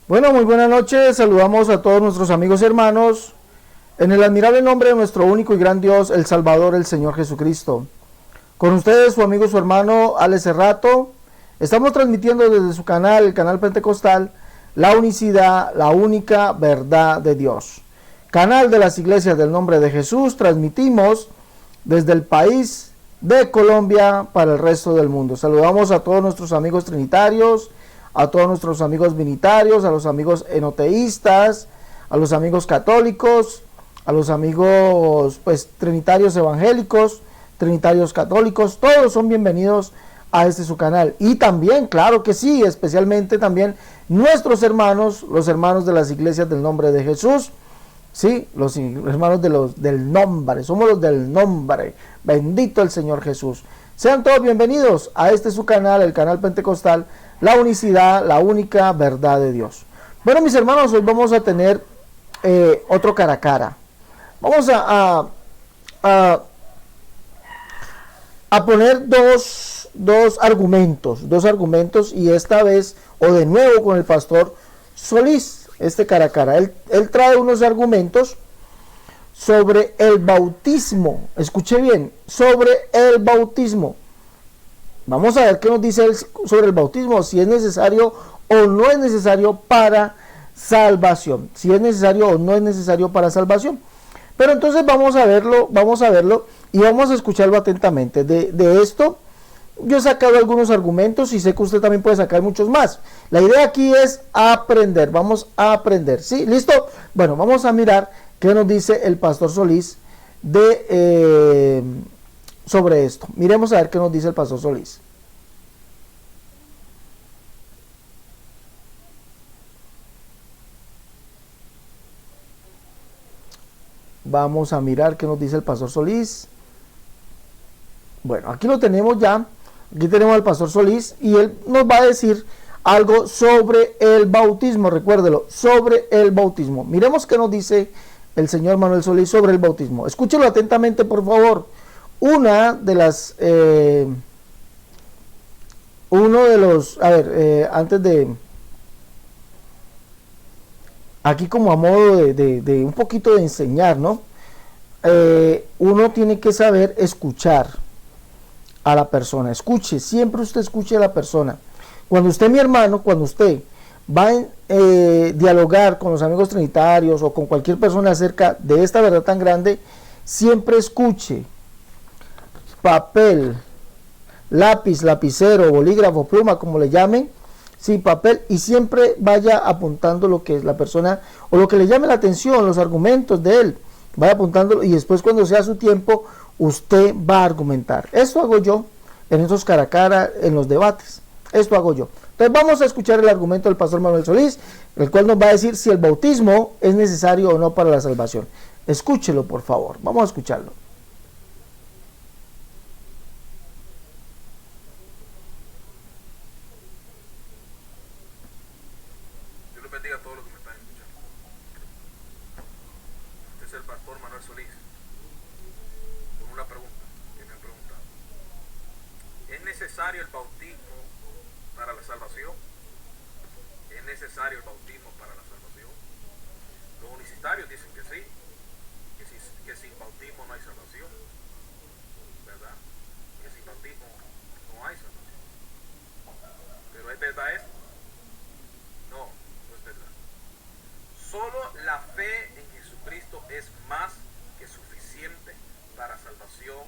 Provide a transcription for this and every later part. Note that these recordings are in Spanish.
Bueno, muy buenas noches. Saludamos a todos nuestros amigos y hermanos en el admirable nombre de nuestro único y gran Dios, el Salvador, el Señor Jesucristo. Con ustedes, su amigo y su hermano Alex Cerrato. Estamos transmitiendo desde su canal, el canal Pentecostal, la unicidad, la única verdad de Dios. Canal de las iglesias del nombre de Jesús. Transmitimos desde el país de Colombia para el resto del mundo. Saludamos a todos nuestros amigos trinitarios, a todos nuestros amigos binitarios, a los amigos enoteístas, a los amigos católicos, a los amigos pues trinitarios evangélicos, trinitarios católicos. Todos son bienvenidos a este su canal. Y también, claro que sí, especialmente también nuestros hermanos, los hermanos de las iglesias del nombre de Jesús. Sí, los hermanos del nombre, somos los del nombre. Bendito el Señor Jesús. Sean todos bienvenidos a este su canal, el canal Pentecostal, la unicidad, la única verdad de Dios. Bueno, mis hermanos, hoy vamos a tener otro cara a cara. Vamos a poner dos argumentos y esta vez, o de nuevo con el pastor Solís, este cara a cara. Él trae unos argumentos sobre el bautismo. Escuche bien, sobre el bautismo. Vamos a ver qué nos dice él sobre el bautismo, si es necesario o no es necesario para salvación. Si es necesario o no es necesario para salvación. Pero entonces vamos a verlo y vamos a escucharlo atentamente. De esto yo he sacado algunos argumentos y sé que usted también puede sacar muchos más. La idea aquí es aprender, vamos a aprender. ¿Sí? ¿Listo? Bueno, vamos a mirar qué nos dice el pastor Solís sobre esto. Miremos a ver qué nos dice el pastor Solís. Vamos a mirar qué nos dice el pastor Solís. Bueno, aquí lo tenemos ya. Aquí tenemos al pastor Solís y él nos va a decir algo sobre el bautismo. Recuérdelo, sobre el bautismo. Miremos qué nos dice el señor Manuel Solís sobre el bautismo. Escúchelo atentamente, por favor. Antes de, aquí como a modo de un poquito de enseñar, ¿no? Uno tiene que saber escuchar a la persona. Escuche, siempre usted escuche a la persona. Cuando usted, mi hermano, cuando usted va a dialogar con los amigos trinitarios o con cualquier persona acerca de esta verdad tan grande, siempre escuche. Papel, lápiz, lapicero, bolígrafo, pluma, como le llamen, sí, papel, y siempre vaya apuntando lo que es la persona o lo que le llame la atención, los argumentos de él, vaya apuntándolo y después cuando sea su tiempo usted va a argumentar. Esto hago yo en estos cara a cara, en los debates. Esto hago yo. Entonces vamos a escuchar el argumento del pastor Manuel Solís, el cual nos va a decir si el bautismo es necesario o no para la salvación. Escúchelo, por favor. Vamos a escucharlo. Dios les bendiga a todos los que me están escuchando. Este es el pastor Manuel Solís con una pregunta que me han preguntado. ¿Es necesario el bautismo para la salvación? ¿Es necesario el bautismo para la salvación? Los unicistarios dicen que sí, que sin bautismo no hay salvación, ¿verdad? Que sin bautismo no hay salvación. ¿Pero es verdad esto? No, no es verdad. Solo la fe en Jesucristo es más que suficiente para salvación,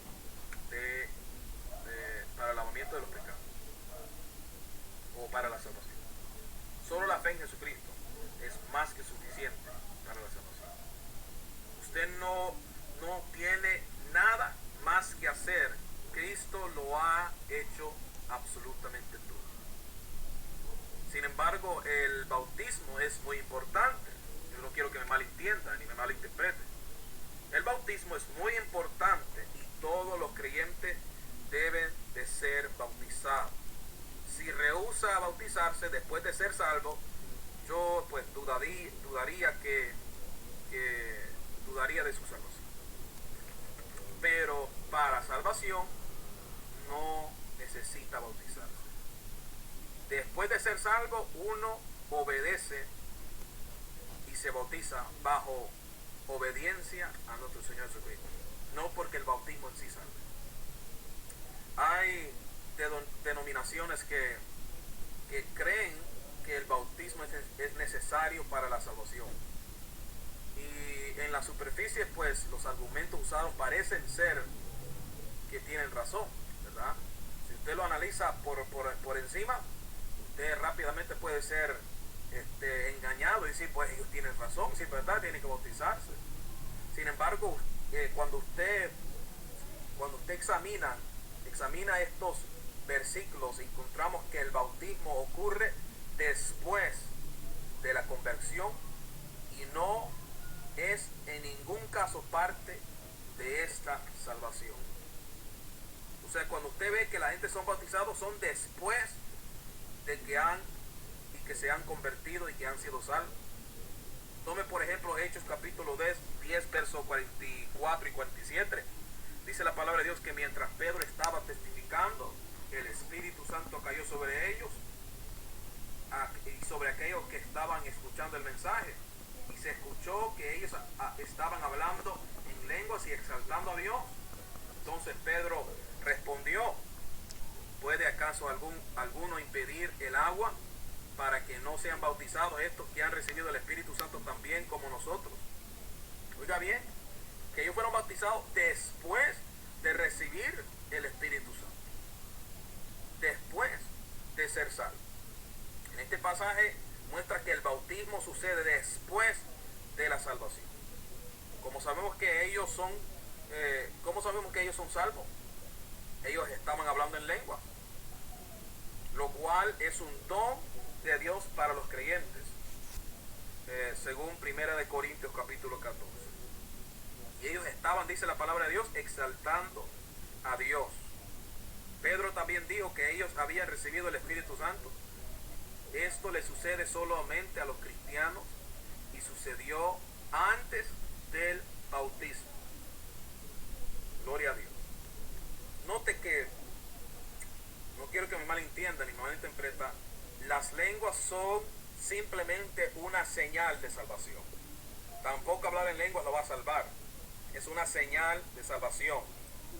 para el lavamiento de los pecados o para la salvación. Solo la fe en Jesucristo es más que suficiente para la salvación. Usted no tiene nada más que hacer. Cristo lo ha hecho absolutamente todo. Sin embargo, el bautismo es muy importante. Yo no quiero que me malentiendan ni me malinterpreten. El bautismo es muy importante y todos los creyentes deben de ser bautizados. Si rehúsa bautizarse después de ser salvo, yo pues dudaría de su salvación. Pero para salvación no necesita bautizarse. Después de ser salvo, uno obedece se bautiza bajo obediencia a nuestro Señor Jesucristo, no porque el bautismo en sí salve. Hay denominaciones que creen que el bautismo es necesario para la salvación, y en la superficie pues los argumentos usados parecen ser que tienen razón, ¿verdad? Si usted lo analiza por encima, usted rápidamente puede ser engañado y decir, pues ellos tienen razón, sí, ¿verdad? Tienen que bautizarse. Sin embargo, cuando usted examina estos versículos, encontramos que el bautismo ocurre después de la conversión y no es en ningún caso parte de esta salvación. O sea, cuando usted ve que la gente son bautizados, son después de que se han convertido y que han sido salvos. Tome por ejemplo Hechos capítulo 10 versos 44 y 47. Dice la palabra de Dios que mientras Pedro estaba testificando, el Espíritu Santo cayó sobre ellos y sobre aquellos que estaban escuchando el mensaje. Y se escuchó que ellos estaban hablando en lenguas y exaltando a Dios. Entonces Pedro respondió, ¿puede acaso alguno impedir el agua para que no sean bautizados estos que han recibido el Espíritu Santo también como nosotros? Oiga bien, que ellos fueron bautizados después de recibir el Espíritu Santo, después de ser salvos. En este pasaje muestra que el bautismo sucede después de la salvación. ¿Cómo sabemos que ellos son salvos? Ellos estaban hablando en lenguas, lo cual es un don de Dios para los creyentes, según 1 Corintios capítulo 14. Y ellos estaban, dice la palabra de Dios, exaltando a Dios. Pedro también dijo que ellos habían recibido el Espíritu Santo. Esto le sucede solamente a los cristianos y sucedió antes del bautismo. Gloria a Dios. Note que, no quiero que me malentiendan ni me malinterpreten, las lenguas son simplemente una señal de salvación. Tampoco hablar en lenguas lo va a salvar. Es una señal de salvación.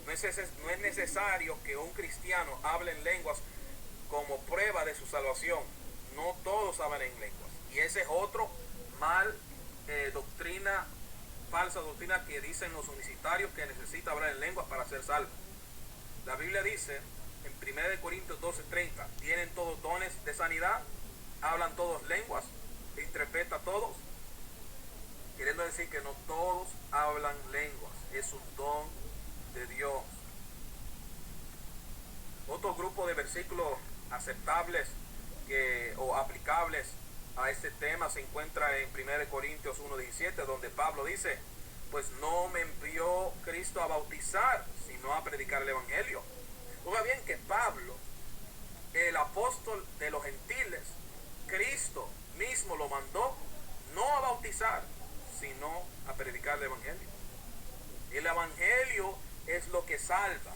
No es necesario que un cristiano hable en lenguas como prueba de su salvación. No todos hablan en lenguas. Y ese es otro falsa doctrina que dicen los unicitarios, que necesita hablar en lenguas para ser salvo. La Biblia dice en 1 Corintios 12:30, ¿tienen todos dones de sanidad? ¿Hablan todos lenguas? ¿Interpreta todos? Queriendo decir que no todos hablan lenguas. Es un don de Dios. Otro grupo de versículos aceptables o aplicables a este tema se encuentra en 1 Corintios 1:17, donde Pablo dice, pues no me envió Cristo a bautizar, sino a predicar el Evangelio. Oiga bien que Pablo, el apóstol de los gentiles, Cristo mismo lo mandó no a bautizar, sino a predicar el Evangelio. El Evangelio es lo que salva,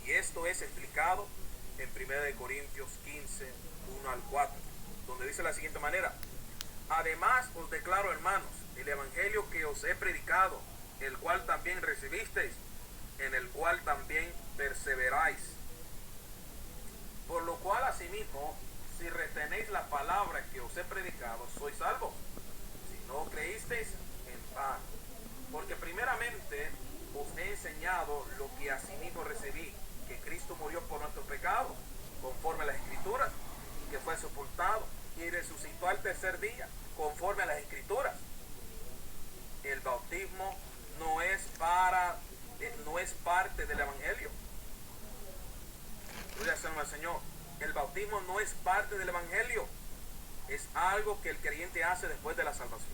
y esto es explicado en 1 Corintios 15, 1 al 4, donde dice de la siguiente manera, además os declaro, hermanos, el Evangelio que os he predicado, el cual también recibisteis, en el cual también perseveráis. Por lo cual asimismo, si retenéis la palabra que os he predicado, sois salvos. Si no creísteis, en vano. Porque primeramente os he enseñado lo que asimismo recibí, que Cristo murió por nuestros pecados, conforme a las Escrituras, y que fue sepultado y resucitó al tercer día, conforme a las Escrituras. El bautismo no es parte del Evangelio. Gloria al Señor. El bautismo no es parte del Evangelio. Es algo que el creyente hace después de la salvación.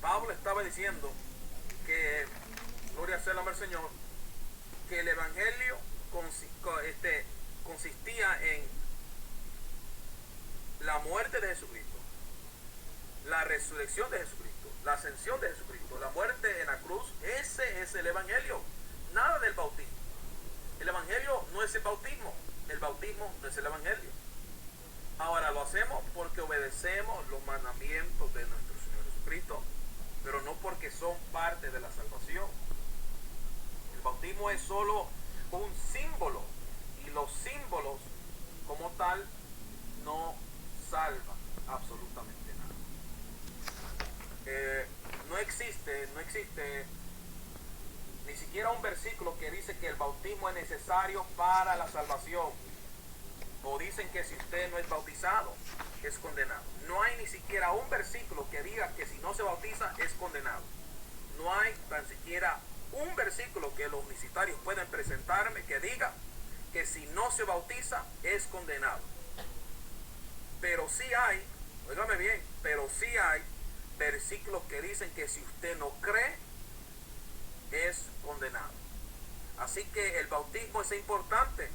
Pablo estaba diciendo que, gloria sea el nombre del Señor, que el Evangelio consistía en la muerte de Jesucristo, la resurrección de Jesucristo, la ascensión de Jesucristo, la muerte en la cruz. Ese es el Evangelio, nada del bautismo. El Evangelio no es el bautismo no es el Evangelio. Ahora lo hacemos porque obedecemos los mandamientos de nuestro Señor Jesucristo. Jesucristo, pero no porque son parte de la salvación. El bautismo es solo un símbolo, y los símbolos como tal no salvan absolutamente nada. No existe ni siquiera un versículo que dice que el bautismo es necesario para la salvación, o dicen que si usted no es bautizado es condenado. No hay ni siquiera un versículo que diga que si no se bautiza es condenado. No hay tan siquiera un versículo que los unicitarios pueden presentarme que diga que si no se bautiza es condenado. Pero sí hay, óigame bien, pero sí hay versículos que dicen que si usted no cree es condenado. Así que el bautismo es importante,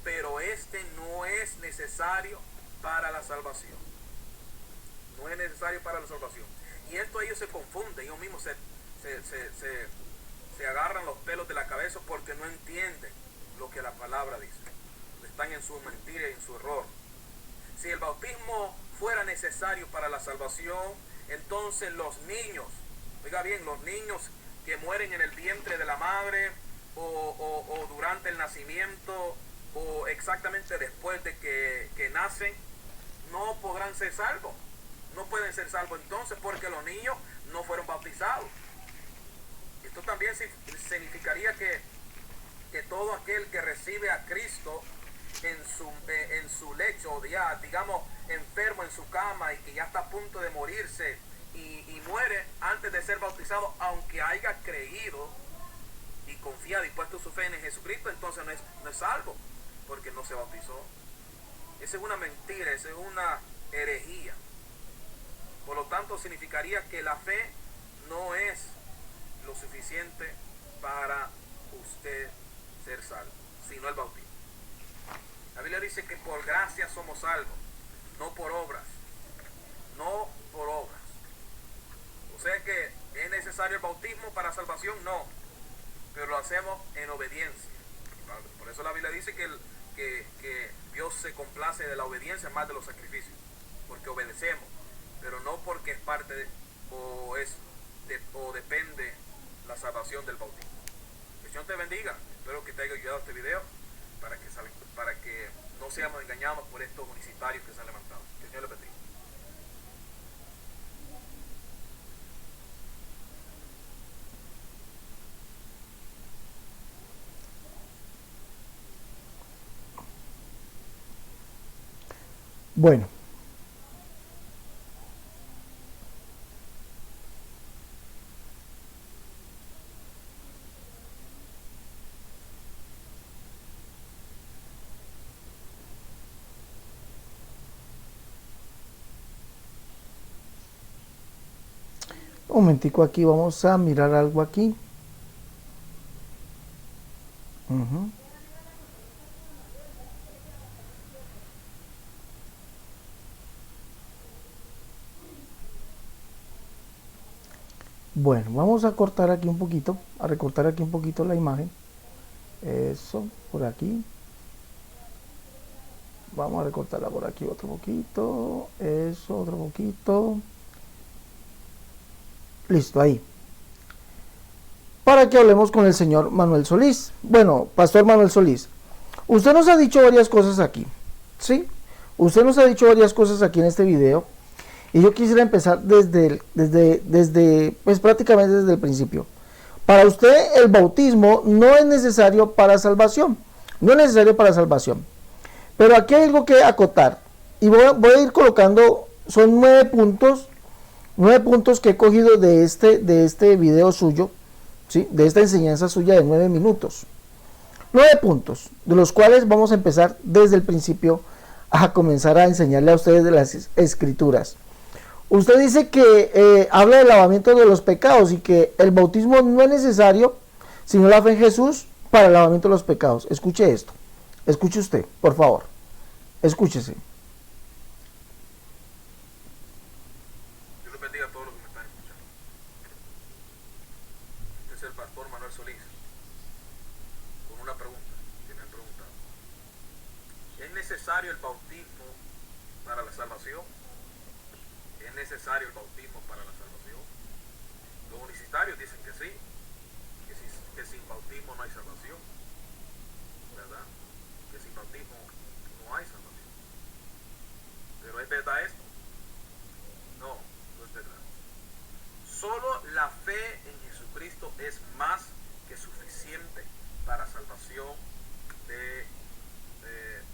pero este no es necesario para la salvación. No es necesario para la salvación. Y esto ellos se confunden, ellos mismos se agarran los pelos de la cabeza porque no entienden lo que la palabra dice. Están en su mentira y en su error. Si el bautismo fuera necesario para la salvación, entonces los niños, oiga bien, los niños que mueren en el vientre de la madre o durante el nacimiento o exactamente después de que nacen, no podrán ser salvos. No pueden ser salvos entonces porque los niños no fueron bautizados. Esto también significaría que todo aquel que recibe a Cristo en su lecho, ya digamos enfermo en su cama y que ya está a punto de morirse y muere antes de ser bautizado, aunque haya creído y confiado y puesto su fe en Jesucristo, entonces no es salvo porque no se bautizó. Esa es una mentira, esa es una herejía. Por lo tanto, significaría que la fe no es lo suficiente para usted ser salvo, sino el bautismo. La Biblia dice que por gracia somos salvos, no por obras. No por obras. O sea que ¿es necesario el bautismo para salvación? No, pero lo hacemos en obediencia. Por eso la Biblia dice que Dios se complace de la obediencia más de los sacrificios, porque obedecemos, pero no porque es parte de, o depende la salvación del bautismo. Que el Señor te bendiga. Espero que te haya ayudado este video para que no seamos engañados por estos unicitarios que se han levantado. Que el Señor les bendiga. Bueno, un momentico aquí, vamos a mirar algo aquí. Ujú. Bueno, vamos a cortar aquí un poquito, a recortar aquí un poquito la imagen. Eso, por aquí. Vamos a recortarla por aquí otro poquito. Eso, otro poquito. Listo, ahí. Para que hablemos con el señor Manuel Solís. Bueno, Pastor Manuel Solís, usted nos ha dicho varias cosas aquí, ¿sí? Usted nos ha dicho varias cosas aquí en este video. Y yo quisiera empezar pues prácticamente desde el principio. Para usted el bautismo no es necesario para salvación. No es necesario para salvación. Pero aquí hay algo que acotar. Y voy a ir colocando, son 9 puntos. 9 puntos que he cogido de este video suyo, ¿sí? De esta enseñanza suya de 9 minutos. 9 puntos, de los cuales vamos a empezar desde el principio a comenzar a enseñarle a ustedes de las escrituras. Usted dice que habla del lavamiento de los pecados y que el bautismo no es necesario, sino la fe en Jesús para el lavamiento de los pecados. Escuche esto. Escuche usted, por favor. Escúchese. Dios les bendiga a todos los que me están escuchando. Este es el pastor Manuel Solís, con una pregunta que me han preguntado. ¿Es necesario el bautismo para la salvación? ¿Es necesario el bautismo para la salvación? Los universitarios dicen que sí, que sin bautismo no hay salvación, ¿verdad? Que sin bautismo no hay salvación. ¿Pero es verdad esto? No, no es verdad. Solo la fe en Jesucristo es más que suficiente para salvación,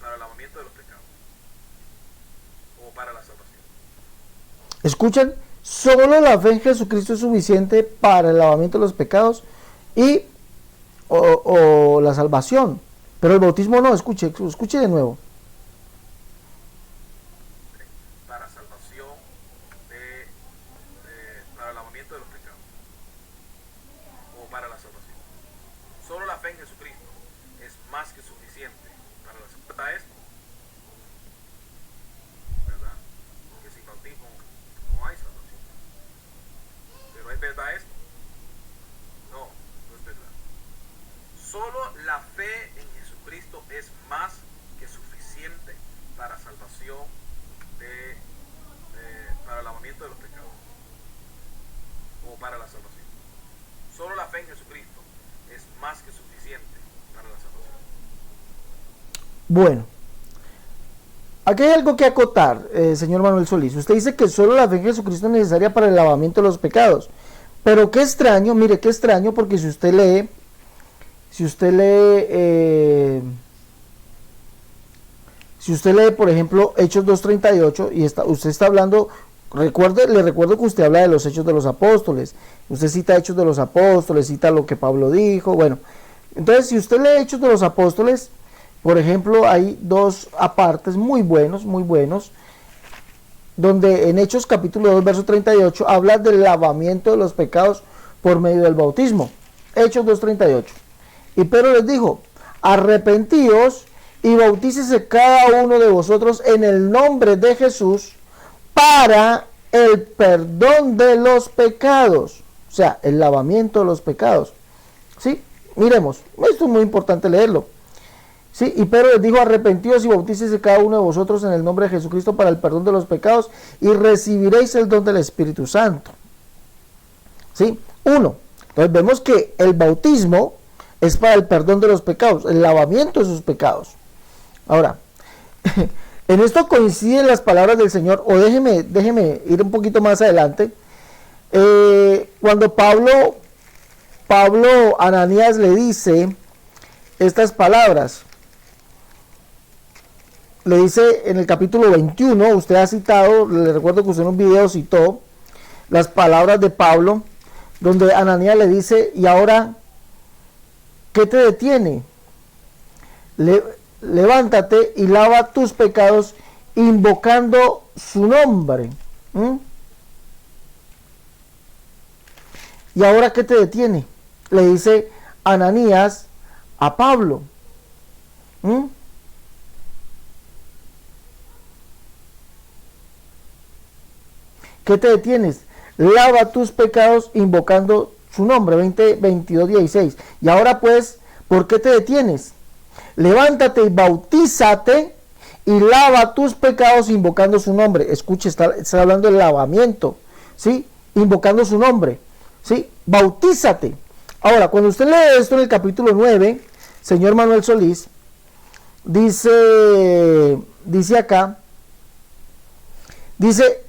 para el lavamiento de los pecados o para la salvación. Escuchen, solo la fe en Jesucristo es suficiente para el lavamiento de los pecados y o la salvación, pero el bautismo no. Escuche de nuevo. Para salvación, para el lavamiento de los pecados o para la salvación. Solo la fe en Jesucristo es más que suficiente para la salvación. ¿Está esto? ¿Verdad? Que sin bautismo no hay salvación. ¿Pero es verdad esto? No, no es verdad. Solo la fe en Jesucristo es más que suficiente para salvación, para el lavamiento de los pecados o para la salvación. Solo la fe en Jesucristo es más que suficiente para la salvación. Bueno, aquí hay algo que acotar, señor Manuel Solís. Usted dice que solo la fe en Jesucristo es necesaria para el lavamiento de los pecados. Pero qué extraño, mire, qué extraño, porque si usted lee, por ejemplo, Hechos 2:38, y usted está hablando, le recuerdo que usted habla de los Hechos de los Apóstoles. Usted cita Hechos de los Apóstoles, cita lo que Pablo dijo, bueno. Entonces, si usted lee Hechos de los Apóstoles, por ejemplo, hay dos apartes muy buenos, donde en Hechos capítulo 2, verso 38, habla del lavamiento de los pecados por medio del bautismo. Hechos 2:38. Y Pedro les dijo, arrepentíos y bautícese cada uno de vosotros en el nombre de Jesús para el perdón de los pecados. O sea, el lavamiento de los pecados. ¿Sí? Miremos, esto es muy importante leerlo. ¿Sí? Y Pedro les dijo, arrepentíos y bautícese cada uno de vosotros en el nombre de Jesucristo para el perdón de los pecados y recibiréis el don del Espíritu Santo. ¿Sí? Uno. Entonces vemos que el bautismo es para el perdón de los pecados, el lavamiento de sus pecados. Ahora, en esto coinciden las palabras del Señor, o déjeme ir un poquito más adelante. Cuando Pablo a Ananías le dice estas palabras, le dice en el capítulo 21, usted ha citado, le recuerdo que usted en un video citó las palabras de Pablo, donde Ananías le dice, y ahora, ¿qué te detiene? Levántate y lava tus pecados invocando su nombre. ¿Y ahora qué te detiene? Le dice Ananías a Pablo. ¿Qué te detienes? Lava tus pecados invocando su nombre. 22:16. Y ahora pues, ¿por qué te detienes? Levántate y bautízate y lava tus pecados invocando su nombre. Escuche, está hablando del lavamiento, ¿sí? Invocando su nombre, ¿sí? Bautízate. Ahora, cuando usted lee esto en el capítulo 9, señor Manuel Solís, dice acá, dice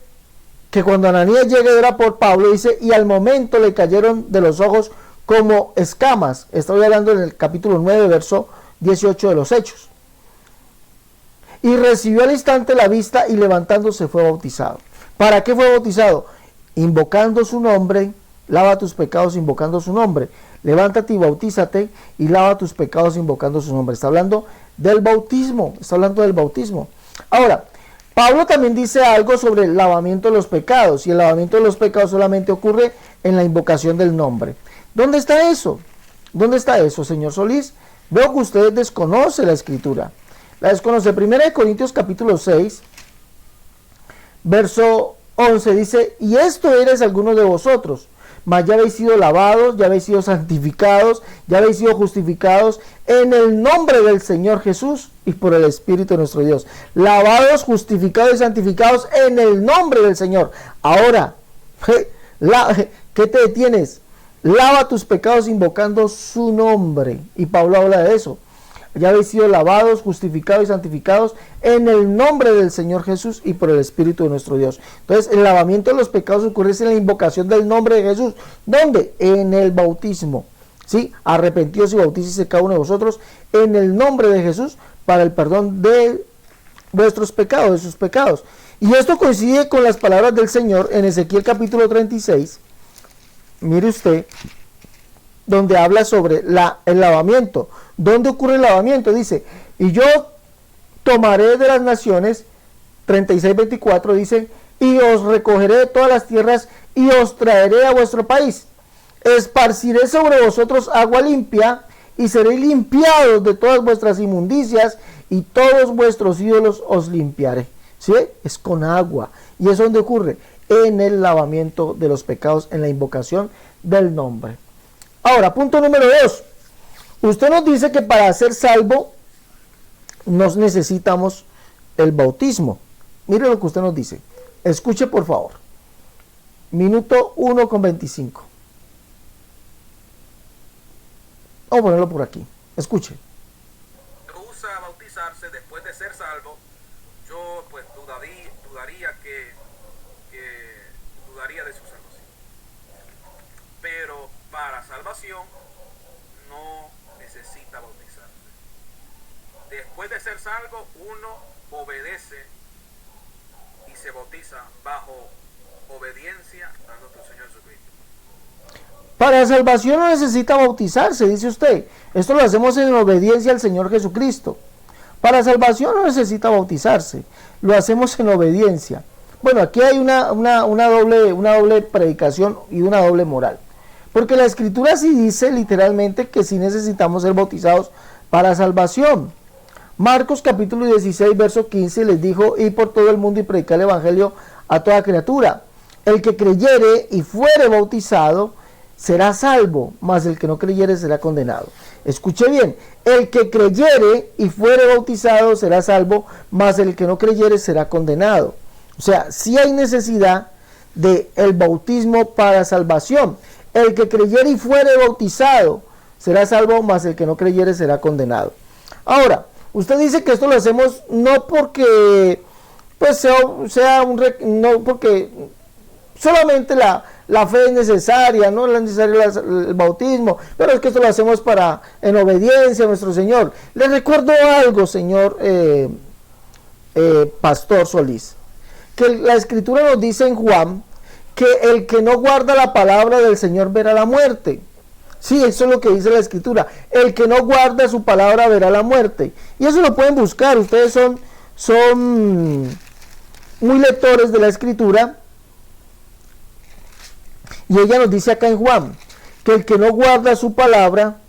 que cuando Ananías llega era por Pablo, dice, y al momento le cayeron de los ojos como escamas. Estoy hablando en el capítulo 9, verso 18 de los Hechos. Y recibió al instante la vista y levantándose fue bautizado. ¿Para qué fue bautizado? Invocando su nombre, lava tus pecados invocando su nombre. Levántate y bautízate y lava tus pecados invocando su nombre. Está hablando del bautismo, Ahora, Pablo también dice algo sobre el lavamiento de los pecados, y el lavamiento de los pecados solamente ocurre en la invocación del nombre. ¿Dónde está eso? ¿Dónde está eso, señor Solís? Veo que usted desconoce la escritura. La desconoce. 1 Corintios capítulo 6, verso 11 dice, y esto eres algunos de vosotros, mas ya habéis sido lavados, ya habéis sido santificados, ya habéis sido justificados en el nombre del Señor Jesús y por el Espíritu de nuestro Dios. Lavados, justificados y santificados en el nombre del Señor. Ahora, ¿Qué te detienes? Lava tus pecados invocando su nombre. Y Pablo habla de eso. Ya habéis sido lavados, justificados y santificados en el nombre del Señor Jesús y por el Espíritu de nuestro Dios. Entonces, el lavamiento de los pecados ocurre en la invocación del nombre de Jesús. ¿Dónde? En el bautismo. ¿Sí? Arrepentidos y bautícese cada uno de vosotros en el nombre de Jesús para el perdón de vuestros pecados, de sus pecados. Y esto coincide con las palabras del Señor en Ezequiel capítulo 36. Mire usted, donde habla sobre el lavamiento. ¿Dónde ocurre el lavamiento? Dice, y yo tomaré de las naciones, 36:24 dice, y os recogeré de todas las tierras y os traeré a vuestro país. Esparciré sobre vosotros agua limpia y seréis limpiados de todas vuestras inmundicias y todos vuestros ídolos os limpiaré. ¿Sí? Es con agua. ¿Y eso dónde ocurre? En el lavamiento de los pecados, en la invocación del nombre. Ahora, punto número 2. Usted nos dice que para ser salvo nos necesitamos el bautismo. Mire lo que usted nos dice. Escuche por favor. Minuto 1:25. Vamos a ponerlo por aquí. Escuche. Rehúsa a bautizarse después de ser salvo. Yo pues dudaría de su salvación. Pero para salvación no necesita bautizarse. Después de ser salvo, uno obedece y se bautiza bajo obediencia a nuestro Señor Jesucristo. Para salvación no necesita bautizarse, dice usted. Esto lo hacemos en obediencia al Señor Jesucristo. Para salvación no necesita bautizarse. Lo hacemos en obediencia. Bueno, aquí hay una doble predicación y una doble moral. Porque la Escritura sí dice literalmente que sí necesitamos ser bautizados para salvación. Marcos capítulo 16, verso 15 les dijo, id por todo el mundo y predicar el evangelio a toda criatura. El que creyere y fuere bautizado será salvo, mas el que no creyere será condenado. Escuche bien, el que creyere y fuere bautizado será salvo, mas el que no creyere será condenado. O sea, sí hay necesidad del bautismo para salvación. El que creyere y fuere bautizado será salvo, mas el que no creyere será condenado. Ahora, usted dice que esto lo hacemos no porque pues no porque solamente la fe es necesaria, no es necesario el bautismo, pero es que esto lo hacemos en obediencia a nuestro Señor. Les recuerdo algo, señor Pastor Solís, que la Escritura nos dice en Juan que el que no guarda la palabra del Señor verá la muerte. Sí, eso es lo que dice la Escritura. El que no guarda su palabra verá la muerte. Y eso lo pueden buscar. Ustedes son muy lectores de la Escritura. Y ella nos dice acá en Juan que el que no guarda su palabra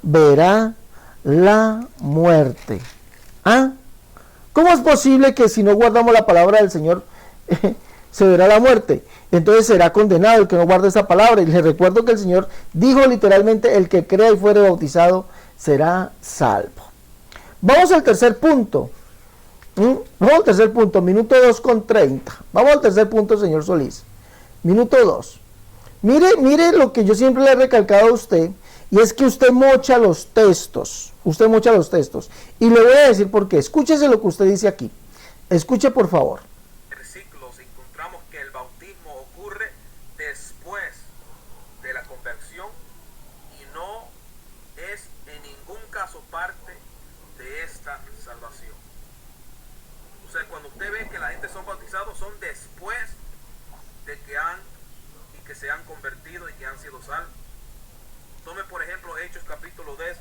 verá la muerte. ¿Ah? ¿Cómo es posible que si no guardamos la palabra del Señor se verá la muerte? Entonces será condenado el que no guarda esa palabra. Y les recuerdo que el Señor dijo literalmente, el que crea y fuere bautizado será salvo. Vamos al tercer punto. Vamos al tercer punto, minuto 2:30. Vamos al tercer punto, señor Solís. Minuto 2. Mire lo que yo siempre le he recalcado a usted, y es que usted mocha los textos. Usted mocha los textos. Y le voy a decir por qué. Escúchese lo que usted dice aquí. Escuche, por favor. Versículos encontramos que el bautismo ocurre después de la conversión y no es en ningún caso parte de esta salvación. O sea, cuando usted ve que la gente son bautizados, son después de que se han convertido y que han sido salvos. Tome por ejemplo Hechos capítulo 10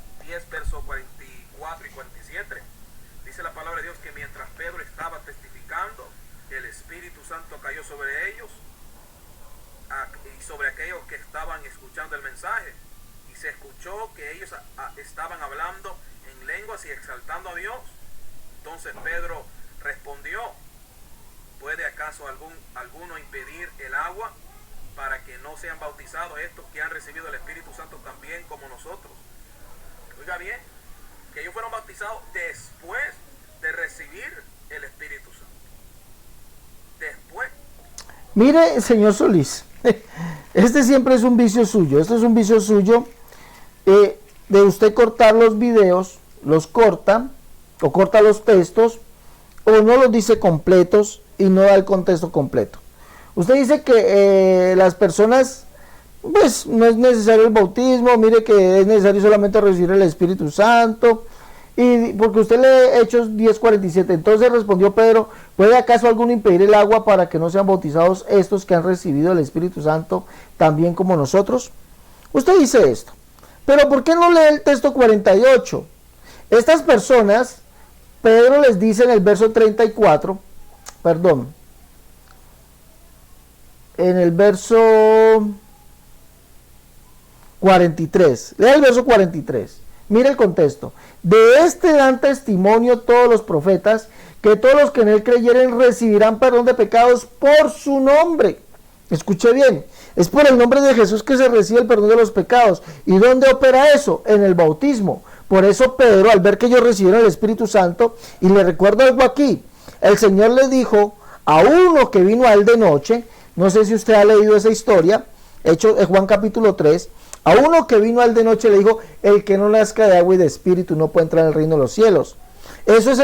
versos 44 y 47. Dice la palabra de Dios que mientras Pedro estaba testificando, el Espíritu Santo cayó sobre ellos y sobre aquellos que estaban escuchando el mensaje. Y se escuchó que ellos estaban hablando en lenguas y exaltando a Dios. Entonces Pedro respondió, ¿puede acaso alguno impedir el agua para que no sean bautizados estos que han recibido el Espíritu Santo también como nosotros? Oiga bien, que ellos fueron bautizados después de recibir el Espíritu Santo. Después. Mire, señor Solís, Este siempre es un vicio suyo. Esto es un vicio suyo de usted cortar los videos, los corta, o corta los textos, o no los dice completos y no da el contexto completo. Usted dice que las personas, pues no es necesario el bautismo, mire que es necesario solamente recibir el Espíritu Santo, y porque usted lee Hechos 10:47, entonces respondió Pedro, ¿puede acaso alguno impedir el agua para que no sean bautizados estos que han recibido el Espíritu Santo también como nosotros? Usted dice esto, pero ¿por qué no lee el texto 48? Estas personas, Pedro les dice en el verso 34, perdón, en el verso 43, lea el verso 43, mire el contexto. De este dan testimonio todos los profetas, que todos los que en él creyeren recibirán perdón de pecados por su nombre. Escuche bien, es por el nombre de Jesús que se recibe el perdón de los pecados. ¿Y dónde opera eso? En el bautismo. Por eso Pedro, al ver que ellos recibieron el Espíritu Santo, y le recuerdo algo aquí, el Señor le dijo a uno que vino a él de noche, no sé si usted ha leído esa historia, Hechos de Juan capítulo 3, a uno que vino a él de noche le dijo, el que no nazca de agua y de espíritu no puede entrar en el reino de los cielos. Eso es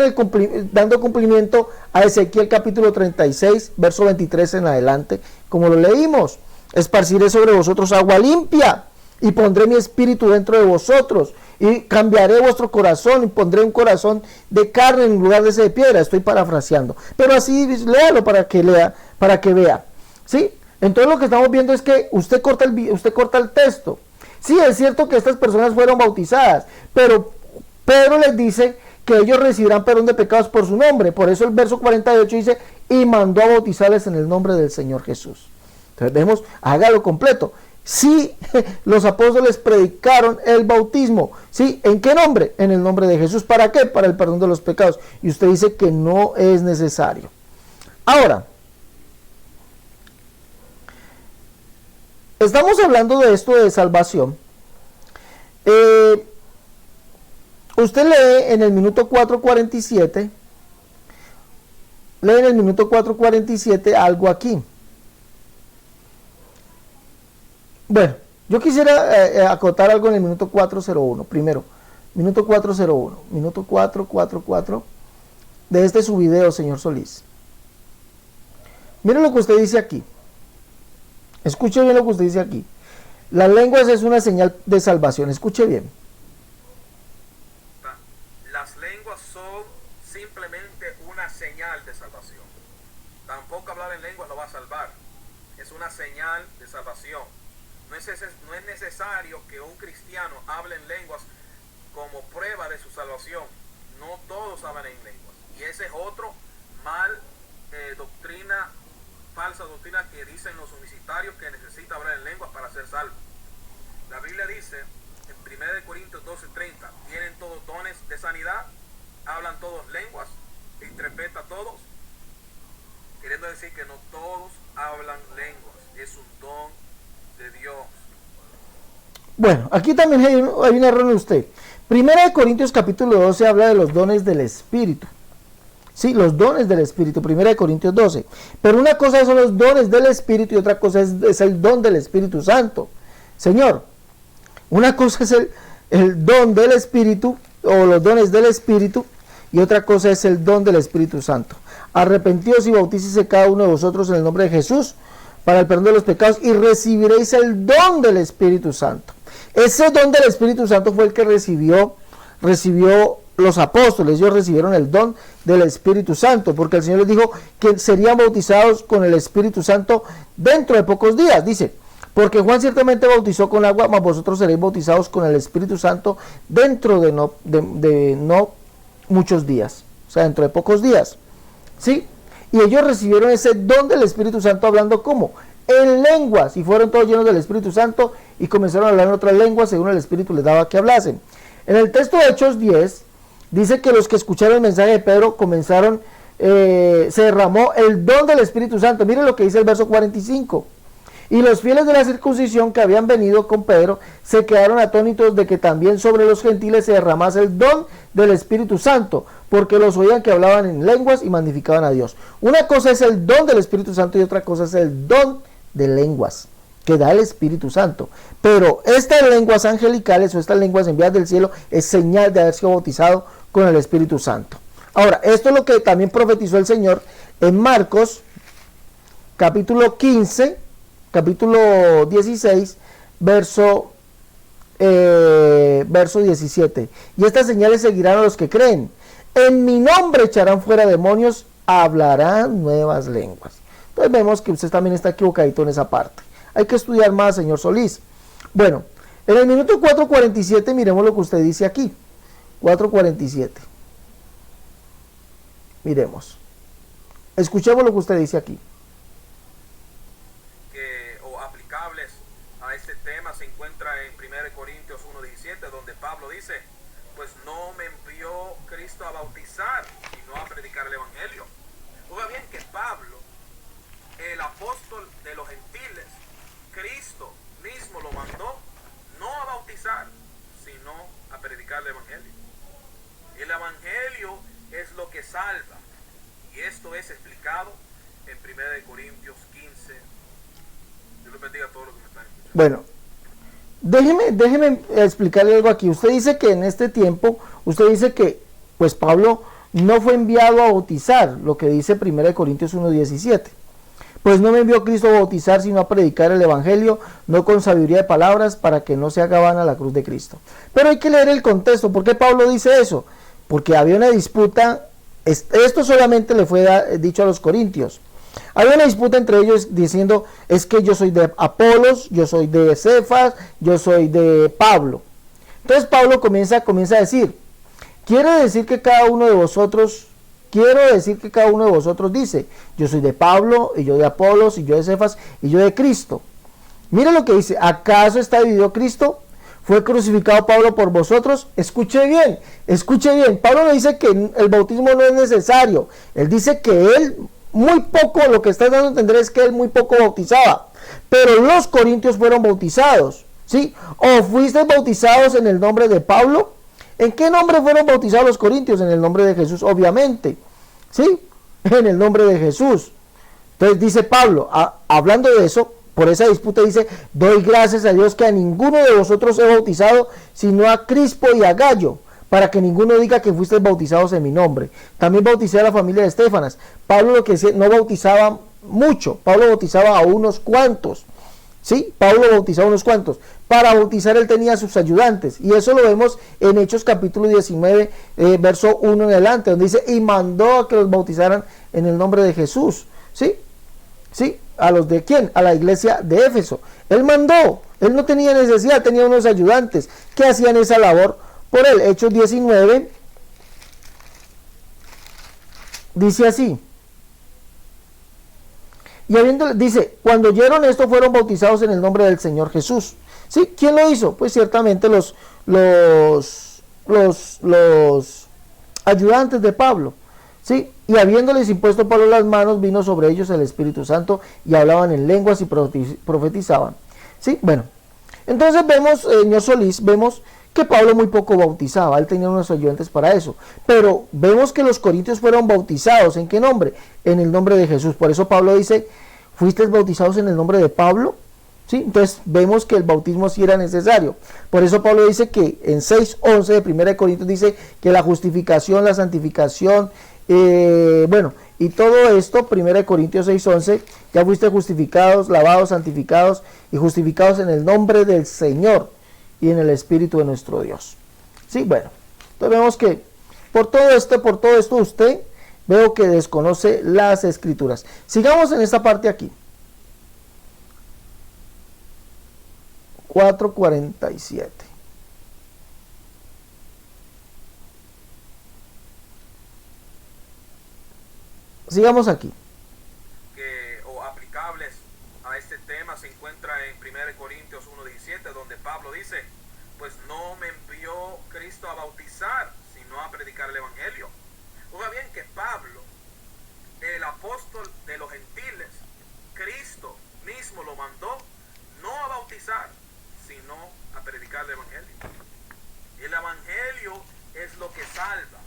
dando cumplimiento a Ezequiel capítulo 36, verso 23 en adelante, como lo leímos. Esparciré sobre vosotros agua limpia, y pondré mi espíritu dentro de vosotros, y cambiaré vuestro corazón, y pondré un corazón de carne en lugar de ese de piedra. Estoy parafraseando, pero así léalo para que vea, ¿sí? Entonces lo que estamos viendo es que usted corta el texto. Sí, es cierto que estas personas fueron bautizadas, pero Pedro les dice que ellos recibirán perdón de pecados por su nombre. Por eso el verso 48 dice, y mandó a bautizarles en el nombre del Señor Jesús. Entonces vemos, hágalo completo. Sí, los apóstoles predicaron el bautismo. ¿Sí? ¿En qué nombre? En el nombre de Jesús. ¿Para qué? Para el perdón de los pecados. Y usted dice que no es necesario. Ahora, estamos hablando de esto de salvación. Usted lee en el minuto 4:47, algo aquí. Bueno, yo quisiera acotar algo en el minuto 4:01, primero, minuto 4:01, minuto 4:44 de este su video, señor Solís. Miren lo que usted dice aquí. Escuche bien lo que usted dice aquí. Las lenguas es una señal de salvación. Escuche bien. Las lenguas son simplemente una señal de salvación. Tampoco hablar en lenguas lo va a salvar. Es una señal de salvación. No es necesario que un cristiano hable en lenguas como prueba de su salvación. No todos hablan en lenguas. Y ese es otro falsa doctrina que dicen los universitarios, que necesita hablar en lenguas para ser salvo. La Biblia dice en 1 Corintios 12:30, tienen todos dones de sanidad, hablan todos lenguas, interpretan todos, queriendo decir que no todos hablan lenguas, es un don de Dios. Bueno, aquí también hay un error en usted. 1 Corintios capítulo 12 habla de los dones del Espíritu. Sí, los dones del Espíritu, 1 Corintios 12. Pero una cosa son los dones del Espíritu y otra cosa es el don del Espíritu Santo. Señor, una cosa es el don del Espíritu o los dones del Espíritu y otra cosa es el don del Espíritu Santo. Arrepentíos y bautícese cada uno de vosotros en el nombre de Jesús para el perdón de los pecados y recibiréis el don del Espíritu Santo. Ese don del Espíritu Santo fue el que recibió los apóstoles. Ellos recibieron el don del Espíritu Santo, porque el Señor les dijo que serían bautizados con el Espíritu Santo dentro de pocos días. Dice, porque Juan ciertamente bautizó con agua, mas vosotros seréis bautizados con el Espíritu Santo dentro de no muchos días, o sea, dentro de pocos días. ¿Sí? Y ellos recibieron ese don del Espíritu Santo hablando ¿cómo? En lenguas, y fueron todos llenos del Espíritu Santo y comenzaron a hablar en otras lenguas según el Espíritu les daba que hablasen. En el texto de Hechos 10 dice que los que escucharon el mensaje de Pedro se derramó el don del Espíritu Santo. Miren lo que dice el verso 45. Y los fieles de la circuncisión que habían venido con Pedro se quedaron atónitos de que también sobre los gentiles se derramase el don del Espíritu Santo, porque los oían que hablaban en lenguas y magnificaban a Dios. Una cosa es el don del Espíritu Santo y otra cosa es el don de lenguas. que da el Espíritu Santo. Pero estas lenguas angelicales o estas lenguas enviadas del cielo es señal de haber sido bautizado con el Espíritu Santo. Ahora, esto es lo que también profetizó el Señor en Marcos, capítulo 15, capítulo 16, verso 17. Y estas señales seguirán a los que creen. En mi nombre echarán fuera demonios, hablarán nuevas lenguas. Entonces vemos que usted también está equivocadito en esa parte. Hay que estudiar más, señor Solís. Bueno, en el minuto 4:47 miremos lo que usted dice aquí. 4:47. Miremos. Escuchemos lo que usted dice aquí. O aplicables a este tema se encuentra en 1 Corintios 1:17, donde Pablo dice, pues no me envió Cristo a bautizar, sino a predicar el Evangelio. Oiga bien que Pablo, el apóstol de los gentiles, Cristo mismo lo mandó no a bautizar, sino a predicar el Evangelio. El Evangelio es lo que salva, y esto es explicado en 1 Corintios 15. Dios los bendiga a todos los que me están escuchando. Bueno, déjeme explicarle algo aquí. Usted dice que en este tiempo, usted dice que pues Pablo no fue enviado a bautizar, lo que dice 1 Corintios 1:17. Pues no me envió Cristo a bautizar, sino a predicar el Evangelio, no con sabiduría de palabras, para que no se haga vana la cruz de Cristo. Pero hay que leer el contexto. ¿Por qué Pablo dice eso? Porque había una disputa. Esto solamente le fue dicho a los corintios. Había una disputa entre ellos diciendo, es que yo soy de Apolos, yo soy de Cefas, yo soy de Pablo. Entonces Pablo comienza a decir, quiero decir que cada uno de vosotros dice, yo soy de Pablo, y yo de Apolos, y yo de Cefas, y yo de Cristo. Mira lo que dice, ¿acaso está dividido Cristo? ¿Fue crucificado Pablo por vosotros? Escuche bien. Pablo no dice que el bautismo no es necesario. Él dice que él muy poco, lo que está dando a entender es que él muy poco bautizaba. Pero los corintios fueron bautizados, ¿sí? ¿O fuiste bautizados en el nombre de Pablo? ¿En qué nombre fueron bautizados los corintios? En el nombre de Jesús, obviamente, ¿sí? En el nombre de Jesús. Entonces dice Pablo, hablando de eso, por esa disputa dice, doy gracias a Dios que a ninguno de vosotros he bautizado, sino a Crispo y a Gallo, para que ninguno diga que fuisteis bautizados en mi nombre. También bauticé a la familia de Estéfanas. Pablo lo que decía, no bautizaba mucho, Pablo bautizaba a unos cuantos, ¿sí? Pablo bautizaba a unos cuantos. Para bautizar él tenía sus ayudantes, y eso lo vemos en Hechos capítulo 19, verso 1 en adelante, donde dice, y mandó a que los bautizaran en el nombre de Jesús, ¿sí? ¿Sí? ¿A los de quién? A la iglesia de Éfeso. Él mandó, él no tenía necesidad, tenía unos ayudantes que hacían esa labor por él. Hechos 19 dice así. Y dice, cuando oyeron esto fueron bautizados en el nombre del Señor Jesús. ¿Sí? ¿Quién lo hizo? Pues ciertamente los ayudantes de Pablo. ¿Sí? Y habiéndoles impuesto Pablo las manos, vino sobre ellos el Espíritu Santo y hablaban en lenguas y profetizaban. ¿Sí? Bueno, entonces vemos, señor Solís, vemos que Pablo muy poco bautizaba, él tenía unos ayudantes para eso. Pero vemos que los corintios fueron bautizados, ¿en qué nombre? En el nombre de Jesús. Por eso Pablo dice, ¿fuisteis bautizados en el nombre de Pablo? ¿Sí? Entonces vemos que el bautismo sí era necesario. Por eso Pablo dice que en 6:11 de 1 Corintios dice que la justificación, la santificación, bueno, y todo esto, 1 Corintios 6:11, ya fuiste justificados, lavados, santificados y justificados en el nombre del Señor y en el Espíritu de nuestro Dios. Sí, bueno, entonces vemos que por todo esto usted veo que desconoce las Escrituras. Sigamos en esta parte aquí. 4:47. Sigamos aquí. O aplicables a este tema se encuentra en 1 Corintios 1:17, donde Pablo dice, pues no me envió Cristo a bautizar, sino a predicar el Evangelio. Oiga bien que Pablo, el apóstol de los gentiles, Cristo mismo lo mandó no a bautizar, sino a predicar el Evangelio. El Evangelio es lo que salva,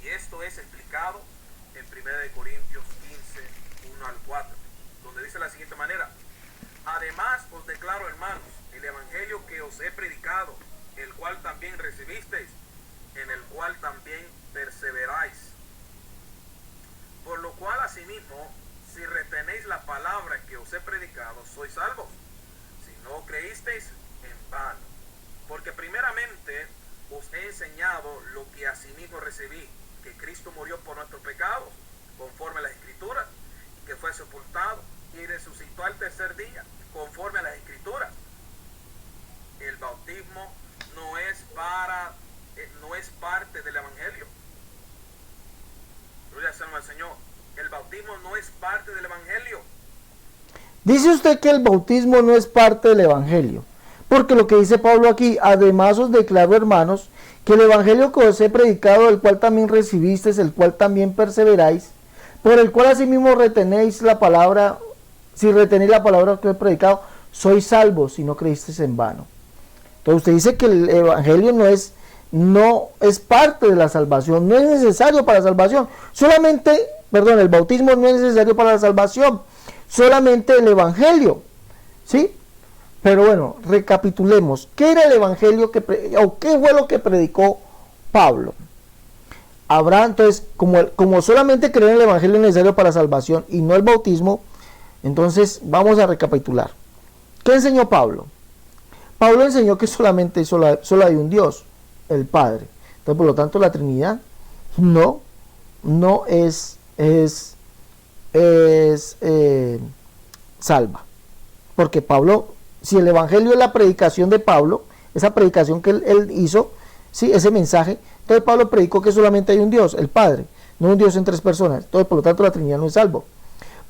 y esto es explicado en 1 Corintios 15, 1 al 4, donde dice de la siguiente manera, Además os declaro, hermanos, el evangelio que os he predicado, el cual también recibisteis, en el cual también perseveráis. Por lo cual asimismo, si retenéis la palabra que os he predicado, sois salvos. Si no creísteis, en vano. Porque primeramente os he enseñado lo que asimismo recibí, que Cristo murió por nuestros pecados, conforme a las Escrituras, y que fue sepultado y resucitó al tercer día, conforme a las Escrituras. El bautismo no es parte del evangelio. Gloria al Señor. El bautismo no es parte del evangelio. Dice usted que el bautismo no es parte del evangelio, porque lo que dice Pablo aquí: además os declaro, hermanos, que el evangelio que os he predicado, el cual también recibisteis, el cual también perseveráis, por el cual asimismo retenéis la palabra, si retenéis la palabra que os he predicado, sois salvos si no creísteis en vano. Entonces usted dice que el evangelio no es parte de la salvación, no es necesario para la salvación, el bautismo no es necesario para la salvación, solamente el evangelio, ¿sí? Pero bueno, recapitulemos. ¿Qué era el evangelio o qué fue lo que predicó Pablo? Habrá entonces, como solamente creer en el evangelio es necesario para la salvación y no el bautismo, entonces vamos a recapitular. ¿Qué enseñó Pablo? Pablo enseñó que solo hay un Dios, el Padre. Entonces, por lo tanto, la Trinidad no es salva. Porque Pablo, si el evangelio es la predicación de Pablo, esa predicación que él hizo, ¿sí? Ese mensaje, entonces Pablo predicó que solamente hay un Dios, el Padre, no un Dios en tres personas. Entonces, por lo tanto, la Trinidad no es salvo.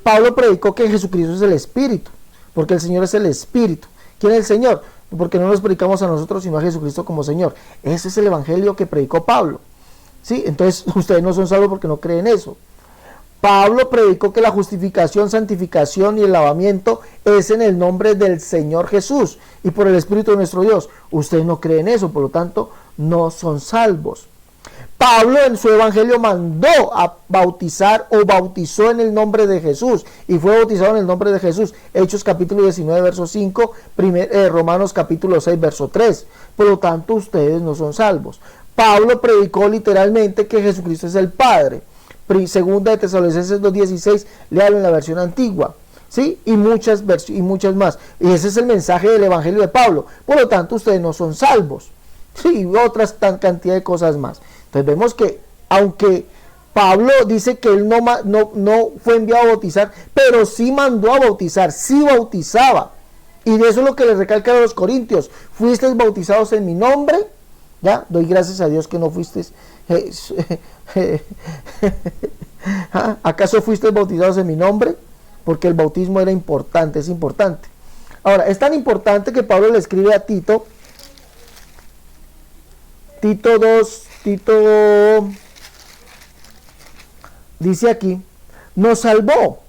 Pablo predicó que Jesucristo es el Espíritu, porque el Señor es el Espíritu. ¿Quién es el Señor? Porque no nos predicamos a nosotros, sino a Jesucristo como Señor. Ese es el evangelio que predicó Pablo, ¿sí? Entonces, ustedes no son salvos porque no creen eso. Pablo predicó que la justificación, santificación y el lavamiento es en el nombre del Señor Jesús y por el Espíritu de nuestro Dios. Ustedes no creen eso, por lo tanto, no son salvos. Pablo en su evangelio mandó a bautizar o bautizó en el nombre de Jesús y fue bautizado en el nombre de Jesús. Hechos capítulo 19 verso 5, Romanos capítulo 6 verso 3. Por lo tanto, ustedes no son salvos. Pablo predicó literalmente que Jesucristo es el Padre. Segunda de Tesalonicenses 2:16, léalo en la versión antigua, ¿sí? Y muchas más. Y ese es el mensaje del evangelio de Pablo. Por lo tanto, ustedes no son salvos. Sí, y otras cantidad de cosas más. Entonces vemos que, aunque Pablo dice que él no fue enviado a bautizar, pero sí mandó a bautizar, sí bautizaba. Y de eso es lo que le recalca a los corintios: fuisteis bautizados en mi nombre. Ya, doy gracias a Dios que no fuisteis. ¿Acaso fuisteis bautizados en mi nombre? Porque el bautismo era importante, es importante. Ahora, es tan importante que Pablo le escribe a Tito 2, Tito dice aquí: nos salvó,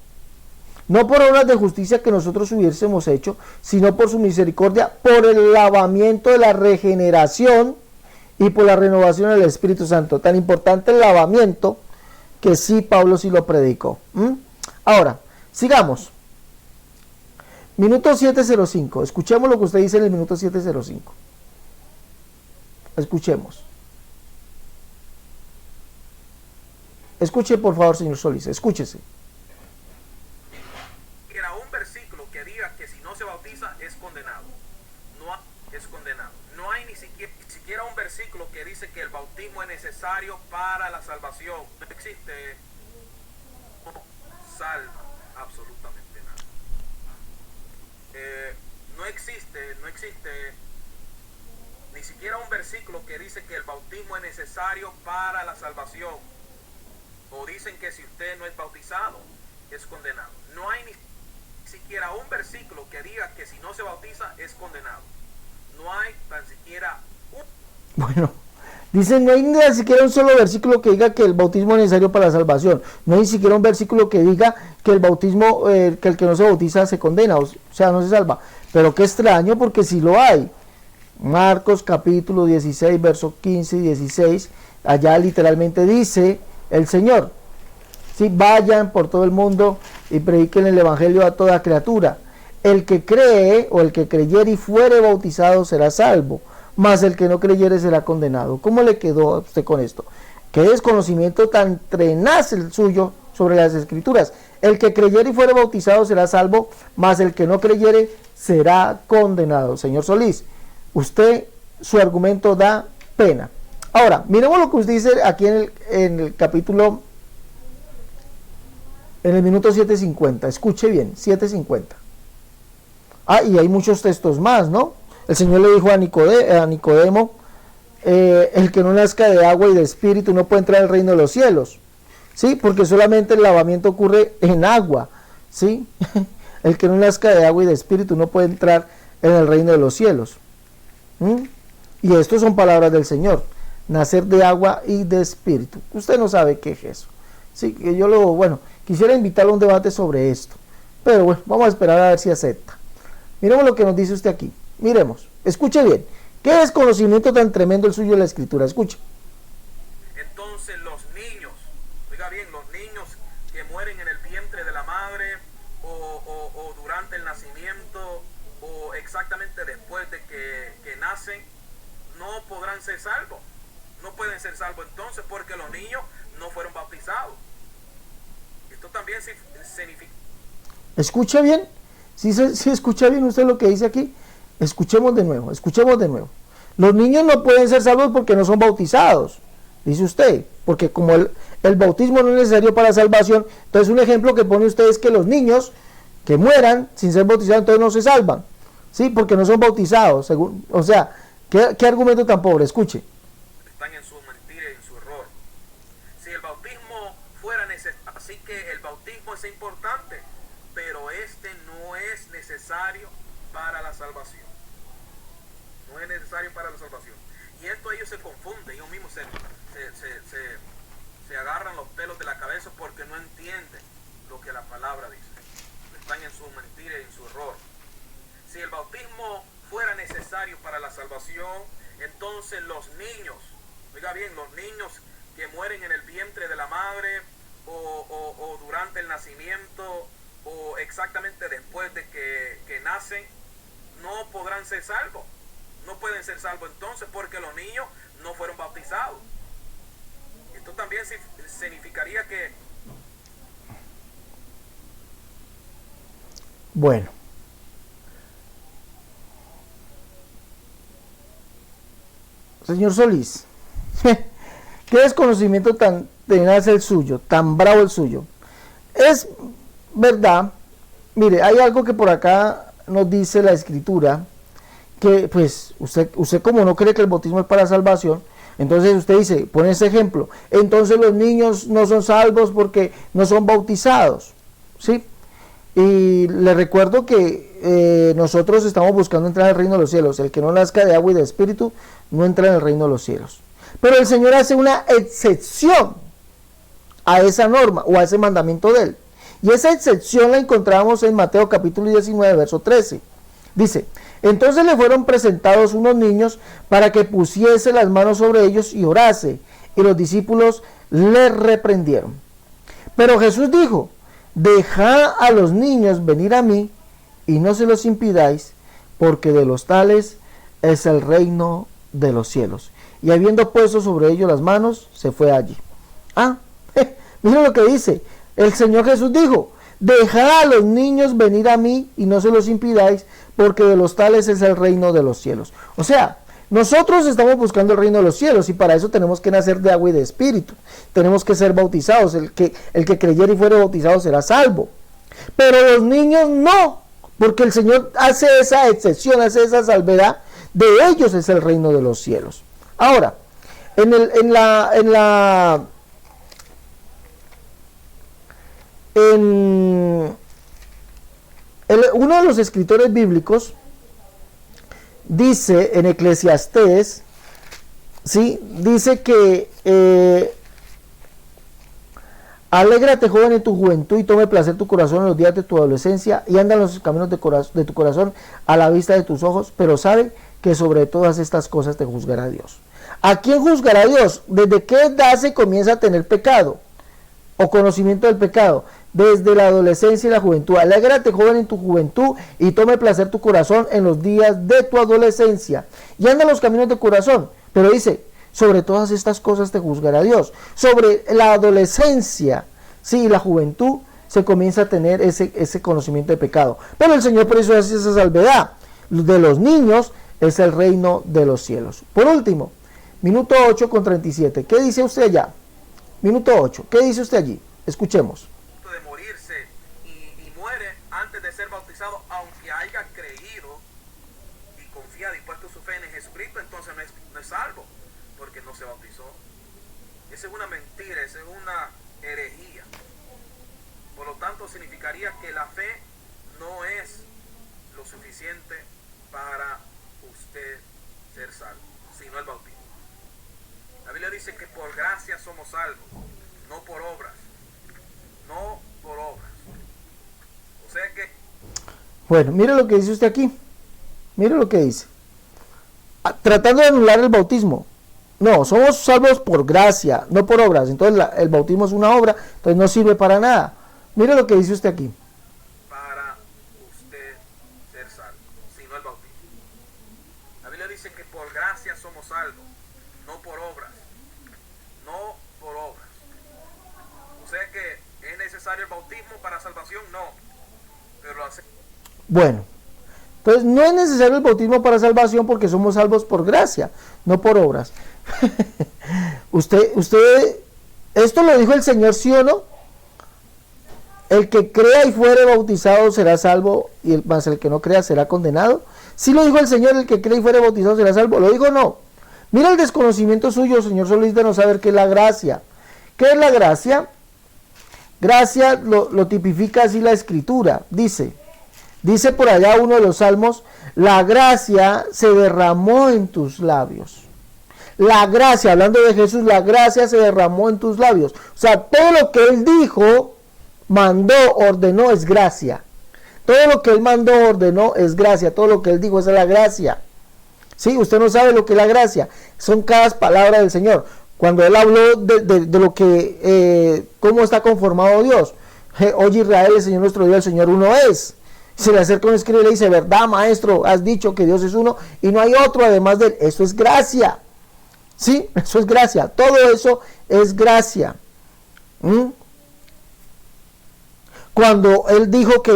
no por obras de justicia que nosotros hubiésemos hecho, sino por su misericordia, por el lavamiento de la regeneración y por la renovación del Espíritu Santo. Tan importante el lavamiento que sí, Pablo sí lo predicó. Ahora, sigamos. Minuto 7:05. Escuchemos lo que usted dice en el minuto 7:05. Escuchemos. Escuche, por favor, señor Solís. Escúchese. Era un versículo que diga que si no se bautiza es condenado. Es condenado. No hay ni siquiera un versículo que dice que el bautismo es necesario para la salvación. No existe. No salva absolutamente nada. No existe ni siquiera un versículo que dice que el bautismo es necesario para la salvación. O dicen que si usted no es bautizado es condenado. No hay ni siquiera un versículo que diga que si no se bautiza es condenado. No hay tan siquiera un... Bueno, dicen, no hay ni siquiera un solo versículo que diga que el bautismo es necesario para la salvación. No hay ni siquiera un versículo que diga que el bautismo, que el que no se bautiza se condena, o sea, no se salva. Pero qué extraño, porque sí lo hay. Marcos capítulo 16, versos 15 y 16, allá literalmente dice el Señor: sí, vayan por todo el mundo y prediquen el evangelio a toda criatura. el que cree o el que creyere y fuere bautizado será salvo, mas el que no creyere será condenado. ¿Cómo le quedó a usted con esto? Qué desconocimiento tan tenaz el suyo sobre las Escrituras. El que creyere y fuere bautizado será salvo, mas el que no creyere será condenado. Señor Solís, usted, su argumento da pena. Ahora, miremos lo que usted dice aquí en el capítulo, en el minuto 7:50. Escuche bien, 7:50. Y hay muchos textos más, ¿no? El Señor le dijo a Nicodemo, el que no nazca de agua y de espíritu no puede entrar al reino de los cielos, ¿sí? Porque solamente el lavamiento ocurre en agua, ¿sí? El que no nazca de agua y de espíritu no puede entrar en el reino de los cielos. Y esto son palabras del Señor, nacer de agua y de espíritu. Usted no sabe qué es eso. Sí, que quisiera invitarlo a un debate sobre esto, pero bueno, vamos a esperar a ver si acepta. Miremos lo que nos dice usted aquí. Miremos, escuche bien. ¿Qué desconocimiento tan tremendo el suyo de la Escritura? Escuche. Entonces los niños, oiga bien, los niños que mueren en el vientre de la madre o durante el nacimiento o exactamente después de que nacen, no podrán ser salvos. No pueden ser salvos entonces porque los niños no fueron bautizados. Esto también significa... ¿Escucha bien? Si escucha bien usted lo que dice aquí, escuchemos de nuevo. Los niños no pueden ser salvos porque no son bautizados, dice usted, porque como el bautismo no es necesario para salvación, entonces un ejemplo que pone usted es que los niños que mueran sin ser bautizados entonces no se salvan, ¿sí? Porque no son bautizados, ¿qué argumento tan pobre? Escuche. Están en su mentira y en su error. Si el bautismo fuera necesario, así que el bautismo es importante, pero este no es necesario para la salvación. No es necesario para la salvación. Y esto ellos se confunden, ellos mismos se agarran los pelos de la cabeza porque no entienden lo que la palabra dice. Están en su mentira y en su error. Si el bautismo fuera necesario para la salvación, entonces los niños, oiga bien, los niños que mueren en el vientre de la madre o durante el nacimiento o exactamente después de que nacen, no podrán ser salvos. No pueden ser salvos entonces porque los niños no fueron bautizados. Esto también significaría que... Bueno. Señor Solís, qué desconocimiento tan tenaz el suyo, tan bravo el suyo. Es verdad, mire, hay algo que por acá nos dice la Escritura, que pues usted como no cree que el bautismo es para salvación, entonces usted dice, pone ese ejemplo, entonces los niños no son salvos porque no son bautizados, ¿sí? Y le recuerdo que nosotros estamos buscando entrar al reino de los cielos. El que no nazca de agua y de espíritu no entra en el reino de los cielos. Pero el Señor hace una excepción a esa norma o a ese mandamiento de él. Y esa excepción la encontramos en Mateo capítulo 19, verso 13. Dice, entonces le fueron presentados unos niños para que pusiese las manos sobre ellos y orase. Y los discípulos le reprendieron. Pero Jesús dijo, dejad a los niños venir a mí y no se los impidáis, porque de los tales es el reino de los cielos. Y habiendo puesto sobre ellos las manos, se fue allí. Miren lo que dice. El Señor Jesús dijo, dejad a los niños venir a mí y no se los impidáis, porque de los tales es el reino de los cielos. O sea, nosotros estamos buscando el reino de los cielos y para eso tenemos que nacer de agua y de espíritu. Tenemos que ser bautizados. El que creyere y fuere bautizado será salvo. Pero los niños no, porque el Señor hace esa excepción, hace esa salvedad. De ellos es el reino de los cielos. Ahora, uno de los escritores bíblicos dice en Eclesiastés, ¿sí? Dice que alégrate joven en tu juventud y tome placer tu corazón en los días de tu adolescencia y anda en los caminos de tu corazón a la vista de tus ojos, pero sabe que sobre todas estas cosas te juzgará Dios. ¿A quién juzgará Dios? ¿Desde qué edad se comienza a tener pecado o conocimiento del pecado? desde la adolescencia y la juventud. Alégrate, joven, en tu juventud, y tome placer tu corazón en los días de tu adolescencia. Y anda en los caminos de corazón. Pero dice, sobre todas estas cosas te juzgará Dios. Sobre la adolescencia, sí, la juventud, se comienza a tener ese conocimiento de pecado. Pero el Señor por eso hace esa salvedad. De los niños es el reino de los cielos. Por último, minuto 8:37. ¿Qué dice usted allá? Minuto 8. ¿Qué dice usted allí? Escuchemos. De morirse y muere antes de ser bautizado, aunque haya creído y confiado y puesto su fe en Jesucristo, entonces no es salvo, porque no se bautizó. Esa es una mentira, esa es una herejía. Por lo tanto, significaría que la fe no es lo suficiente para usted ser salvo, sino el bautismo. La Biblia dice que por gracia somos salvos, no por obras. No por obras. O sea que... Bueno, mire lo que dice usted aquí. Mire lo que dice. Tratando de anular el bautismo. No, somos salvos por gracia, no por obras. Entonces el bautismo es una obra, entonces no sirve para nada. Mire lo que dice usted aquí. Para usted ser salvo, sino el bautismo. La Biblia dice que por gracia somos salvos, no por obras. No por obras. O sea que... ¿Es necesario el bautismo para salvación? No. Pero lo hace. Bueno, entonces no es necesario el bautismo para salvación porque somos salvos por gracia, no por obras. usted, esto lo dijo el Señor, ¿sí o no? El que crea y fuere bautizado será salvo, y más el que no crea será condenado. Sí lo dijo el Señor, el que crea y fuere bautizado será salvo. ¿Lo dijo o no? Mira el desconocimiento suyo, señor Solís, de no saber qué es la gracia. ¿Qué es la gracia? Gracia lo tipifica así la Escritura. Dice por allá uno de los salmos, la gracia se derramó en tus labios. La gracia, hablando de Jesús, la gracia se derramó en tus labios. O sea, todo lo que Él dijo, mandó, ordenó, es gracia. Todo lo que Él mandó, ordenó, es gracia. Todo lo que Él dijo, esa es la gracia. ¿Sí? Usted no sabe lo que es la gracia. Son cada palabra del Señor. Cuando Él habló de lo que, cómo está conformado Dios. Oye Israel, el Señor nuestro Dios, el Señor uno es. Se le acerca un escriba y le dice, verdad maestro, has dicho que Dios es uno y no hay otro además de Él. Eso es gracia. ¿Sí? Eso es gracia. Todo eso es gracia. Cuando Él dijo que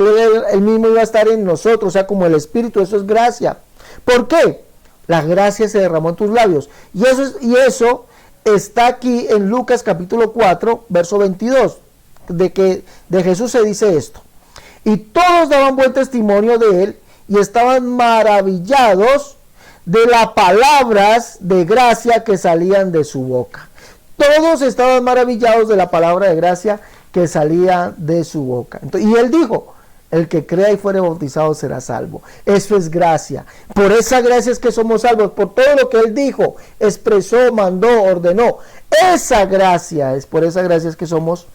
Él mismo iba a estar en nosotros, o sea, como el Espíritu, eso es gracia. ¿Por qué? La gracia se derramó en tus labios. Y eso está aquí en Lucas capítulo 4, verso 22, de Jesús se dice esto. Y todos daban buen testimonio de Él y estaban maravillados de las palabras de gracia que salían de su boca. Todos estaban maravillados de la palabra de gracia que salía de su boca. Entonces, y Él dijo, el que crea y fuere bautizado será salvo. Eso es gracia. Por esa gracia es que somos salvos. Por todo lo que Él dijo, expresó, mandó, ordenó. Esa gracia es, por esa gracia es que somos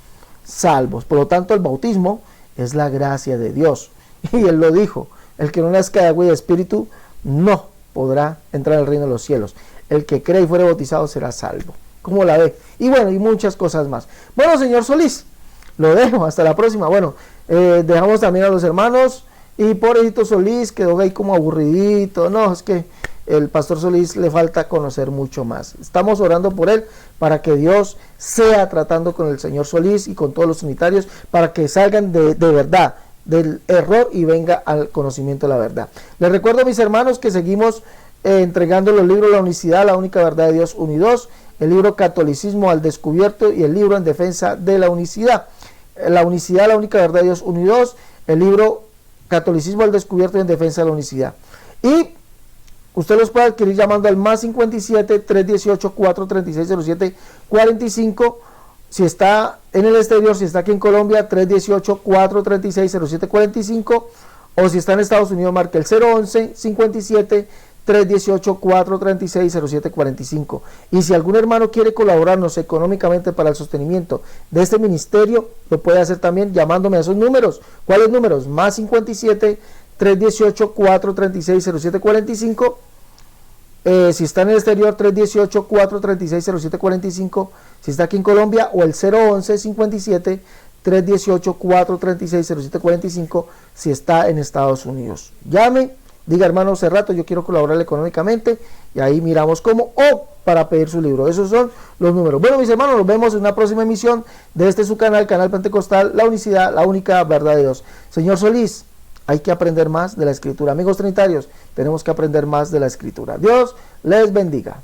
salvos. Por lo tanto, el bautismo es la gracia de Dios. Y Él lo dijo. El que no nazca de agua y de espíritu no podrá entrar al reino de los cielos. El que cree y fuere bautizado será salvo. ¿Cómo la ve? Y bueno, y muchas cosas más. Bueno, señor Solís, lo dejo. Hasta la próxima. Bueno, dejamos también a los hermanos. Y pobrecito Solís quedó ahí como aburridito. No, es que el pastor Solís le falta conocer mucho más. Estamos orando por él para que Dios sea tratando con el señor Solís y con todos los unitarios para que salgan de verdad del error y venga al conocimiento de la verdad. Les recuerdo, mis hermanos, que seguimos entregando los libros La Unicidad, la única verdad de Dios, unidos, el libro Catolicismo al Descubierto y el libro En Defensa de la Unicidad. La Unicidad, la única verdad de Dios, unidos, el libro Catolicismo al Descubierto y En Defensa de la Unicidad. Y usted los puede adquirir llamando al más 57 318 436 07 45. Si está en el exterior, si está aquí en Colombia, 318 436 07 45. O si está en Estados Unidos, marca el 011 57 318 436 07 45. Y si algún hermano quiere colaborarnos económicamente para el sostenimiento de este ministerio, lo puede hacer también llamándome a esos números. ¿Cuáles números? Más 57 318 436 07 45. Si está en el exterior, 318 436 07 45. Si está aquí en Colombia, o el 011 57 318-436-0745 si está en Estados Unidos. Llame, diga hermano Cerrato, yo quiero colaborar económicamente, y ahí miramos cómo, o para pedir su libro. Esos son los números. Bueno, mis hermanos, nos vemos en una próxima emisión de este su canal, Canal Pentecostal, La Unicidad, la única verdad de Dios. Señor Solís, hay que aprender más de la Escritura. Amigos trinitarios, tenemos que aprender más de la Escritura. Dios les bendiga.